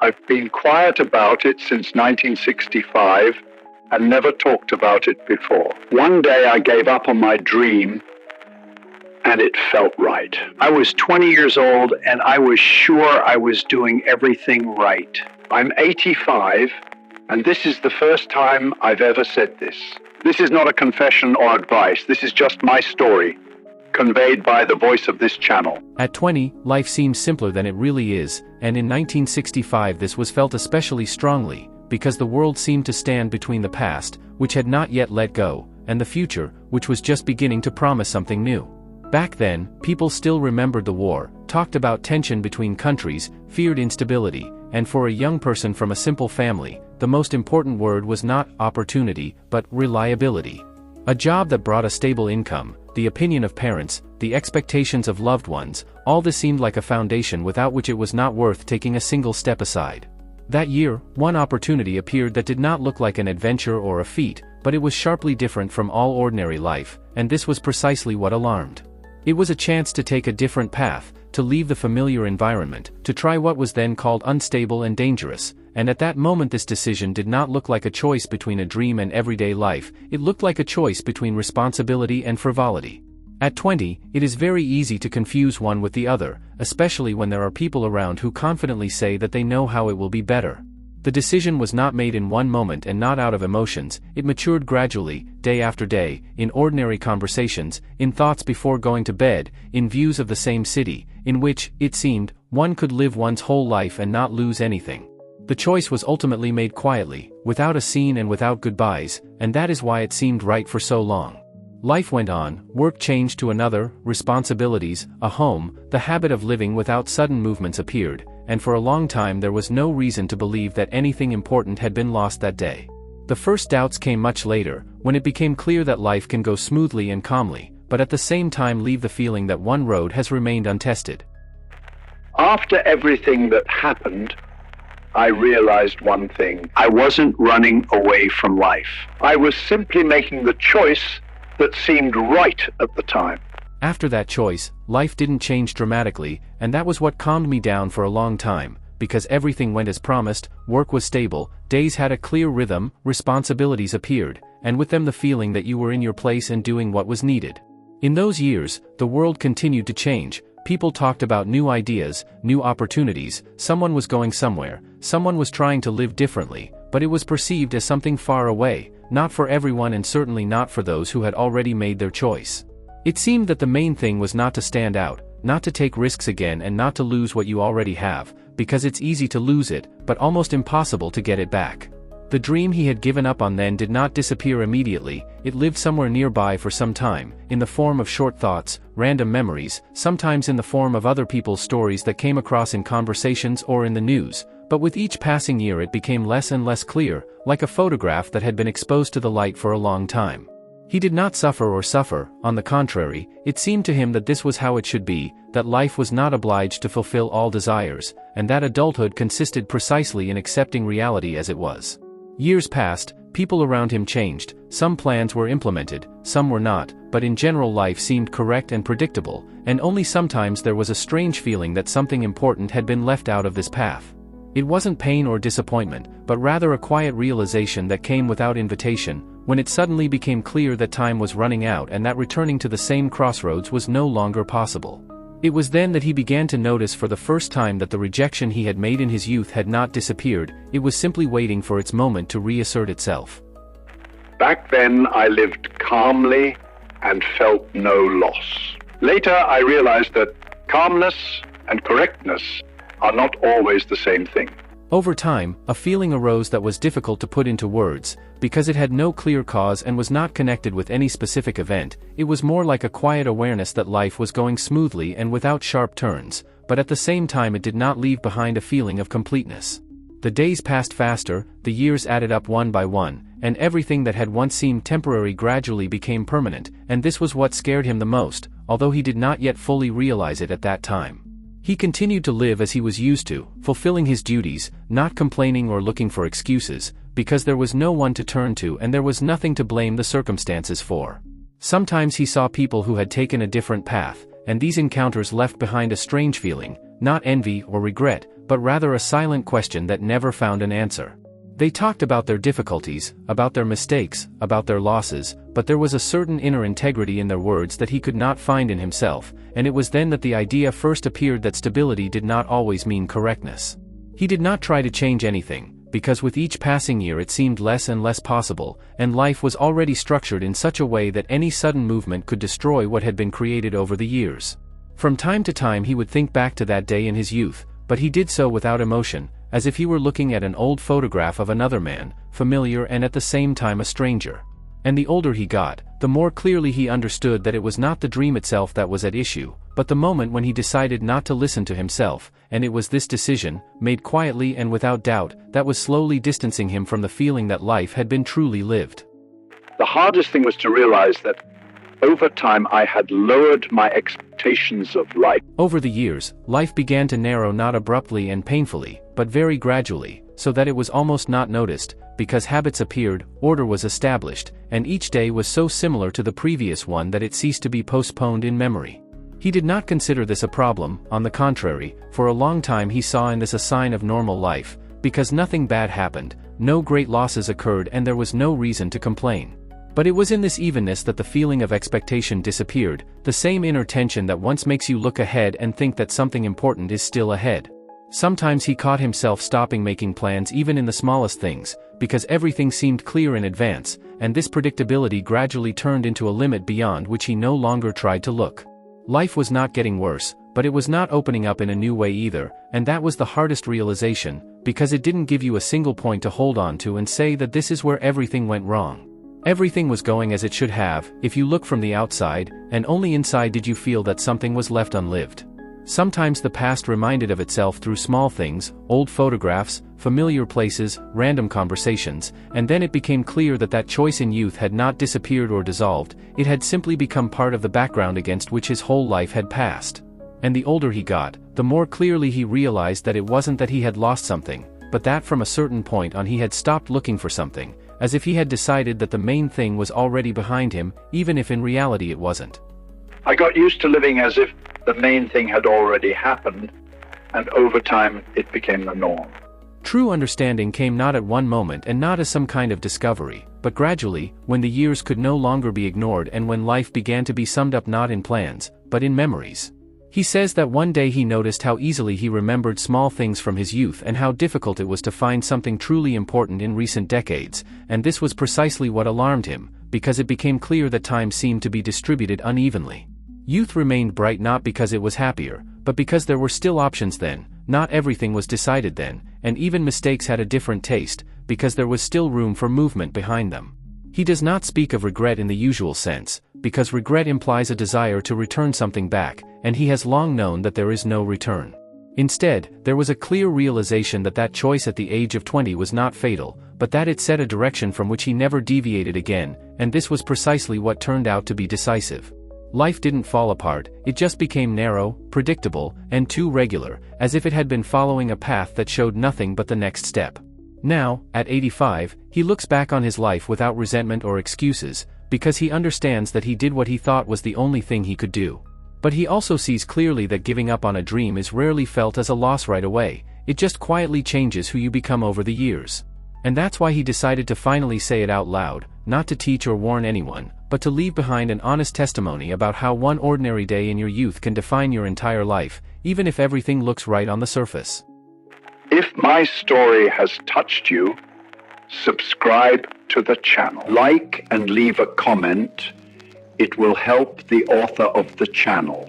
I've been quiet about it since 1965 and never talked about it before. One day I gave up on my dream and it felt right. I was 20 years old and I was sure I was doing everything right. I'm 85 and this is the first time I've ever said this. This is not a confession or advice. This is just my story, conveyed by the voice of this channel. At 20, life seems simpler than it really is, and in 1965 this was felt especially strongly, because the world seemed to stand between the past, which had not yet let go, and the future, which was just beginning to promise something new. Back then, people still remembered the war, talked about tension between countries, feared instability, and for a young person from a simple family, the most important word was not opportunity, but reliability. A job that brought a stable income, the opinion of parents, the expectations of loved ones, all this seemed like a foundation without which it was not worth taking a single step aside. That year, one opportunity appeared that did not look like an adventure or a feat, but it was sharply different from all ordinary life, and this was precisely what alarmed. It was a chance to take a different path, to leave the familiar environment, to try what was then called unstable and dangerous, and at that moment this decision did not look like a choice between a dream and everyday life, it looked like a choice between responsibility and frivolity. At 20, it is very easy to confuse one with the other, especially when there are people around who confidently say that they know how it will be better. The decision was not made in one moment and not out of emotions, it matured gradually, day after day, in ordinary conversations, in thoughts before going to bed, in views of the same city, in which, it seemed, one could live one's whole life and not lose anything. The choice was ultimately made quietly, without a scene and without goodbyes, and that is why it seemed right for so long. Life went on, work changed to another, responsibilities, a home, the habit of living without sudden movements appeared, and for a long time there was no reason to believe that anything important had been lost that day. The first doubts came much later, when it became clear that life can go smoothly and calmly, but at the same time leave the feeling that one road has remained untested. After everything that happened, I realized one thing. I wasn't running away from life. I was simply making the choice that seemed right at the time. After that choice, life didn't change dramatically, and that was what calmed me down for a long time, because everything went as promised, work was stable, days had a clear rhythm, responsibilities appeared, and with them the feeling that you were in your place and doing what was needed. In those years, the world continued to change, people talked about new ideas, new opportunities, someone was going somewhere, someone was trying to live differently, but it was perceived as something far away, not for everyone and certainly not for those who had already made their choice. It seemed that the main thing was not to stand out, not to take risks again and not to lose what you already have, because it's easy to lose it, but almost impossible to get it back. The dream he had given up on then did not disappear immediately, it lived somewhere nearby for some time, in the form of short thoughts, random memories, sometimes in the form of other people's stories that came across in conversations or in the news, but with each passing year it became less and less clear, like a photograph that had been exposed to the light for a long time. He did not suffer, on the contrary, it seemed to him that this was how it should be, that life was not obliged to fulfill all desires, and that adulthood consisted precisely in accepting reality as it was. Years passed, people around him changed, some plans were implemented, some were not, but in general life seemed correct and predictable, and only sometimes there was a strange feeling that something important had been left out of this path. It wasn't pain or disappointment, but rather a quiet realization that came without invitation, when it suddenly became clear that time was running out and that returning to the same crossroads was no longer possible. It was then that he began to notice for the first time that the rejection he had made in his youth had not disappeared, it was simply waiting for its moment to reassert itself. Back then I lived calmly and felt no loss. Later I realized that calmness and correctness are not always the same thing. Over time, a feeling arose that was difficult to put into words, because it had no clear cause and was not connected with any specific event. It was more like a quiet awareness that life was going smoothly and without sharp turns, but at the same time it did not leave behind a feeling of completeness. The days passed faster, the years added up one by one, and everything that had once seemed temporary gradually became permanent, and this was what scared him the most, although he did not yet fully realize it at that time. He continued to live as he was used to, fulfilling his duties, not complaining or looking for excuses, because there was no one to turn to and there was nothing to blame the circumstances for. Sometimes he saw people who had taken a different path, and these encounters left behind a strange feeling, not envy or regret, but rather a silent question that never found an answer. They talked about their difficulties, about their mistakes, about their losses, but there was a certain inner integrity in their words that he could not find in himself, and it was then that the idea first appeared that stability did not always mean correctness. He did not try to change anything, because with each passing year it seemed less and less possible, and life was already structured in such a way that any sudden movement could destroy what had been created over the years. From time to time he would think back to that day in his youth, but he did so without emotion, as if he were looking at an old photograph of another man, familiar and at the same time a stranger. And the older he got, the more clearly he understood that it was not the dream itself that was at issue, but the moment when he decided not to listen to himself, and it was this decision, made quietly and without doubt, that was slowly distancing him from the feeling that life had been truly lived. The hardest thing was to realize that over time I had lowered my expectations of life. Over the years, life began to narrow not abruptly and painfully, but very gradually, so that it was almost not noticed, because habits appeared, order was established, and each day was so similar to the previous one that it ceased to be postponed in memory. He did not consider this a problem, on the contrary, for a long time he saw in this a sign of normal life, because nothing bad happened, no great losses occurred and there was no reason to complain. But it was in this evenness that the feeling of expectation disappeared, the same inner tension that once makes you look ahead and think that something important is still ahead. Sometimes he caught himself stopping making plans even in the smallest things, because everything seemed clear in advance, and this predictability gradually turned into a limit beyond which he no longer tried to look. Life was not getting worse, but it was not opening up in a new way either, and that was the hardest realization, because it didn't give you a single point to hold on to and say that this is where everything went wrong. Everything was going as it should have, if you look from the outside, and only inside did you feel that something was left unlived. Sometimes the past reminded of itself through small things, old photographs, familiar places, random conversations, and then it became clear that that choice in youth had not disappeared or dissolved, it had simply become part of the background against which his whole life had passed. And the older he got, the more clearly he realized that it wasn't that he had lost something, but that from a certain point on he had stopped looking for something, as if he had decided that the main thing was already behind him, even if in reality it wasn't. I got used to living as if the main thing had already happened, and over time it became the norm. True understanding came not at one moment and not as some kind of discovery, but gradually, when the years could no longer be ignored and when life began to be summed up not in plans, but in memories. He says that one day he noticed how easily he remembered small things from his youth and how difficult it was to find something truly important in recent decades, and this was precisely what alarmed him, because it became clear that time seemed to be distributed unevenly. Youth remained bright not because it was happier, but because there were still options then, not everything was decided then, and even mistakes had a different taste, because there was still room for movement behind them. He does not speak of regret in the usual sense, because regret implies a desire to return something back, and he has long known that there is no return. Instead, there was a clear realization that that choice at the age of 20 was not fatal, but that it set a direction from which he never deviated again, and this was precisely what turned out to be decisive. Life didn't fall apart, it just became narrow, predictable, and too regular, as if it had been following a path that showed nothing but the next step. Now, at 85, he looks back on his life without resentment or excuses, because he understands that he did what he thought was the only thing he could do. But he also sees clearly that giving up on a dream is rarely felt as a loss right away, it just quietly changes who you become over the years. And that's why he decided to finally say it out loud, not to teach or warn anyone, but to leave behind an honest testimony about how one ordinary day in your youth can define your entire life, even if everything looks right on the surface. If my story has touched you, subscribe to the channel. Like and leave a comment. It will help the author of the channel.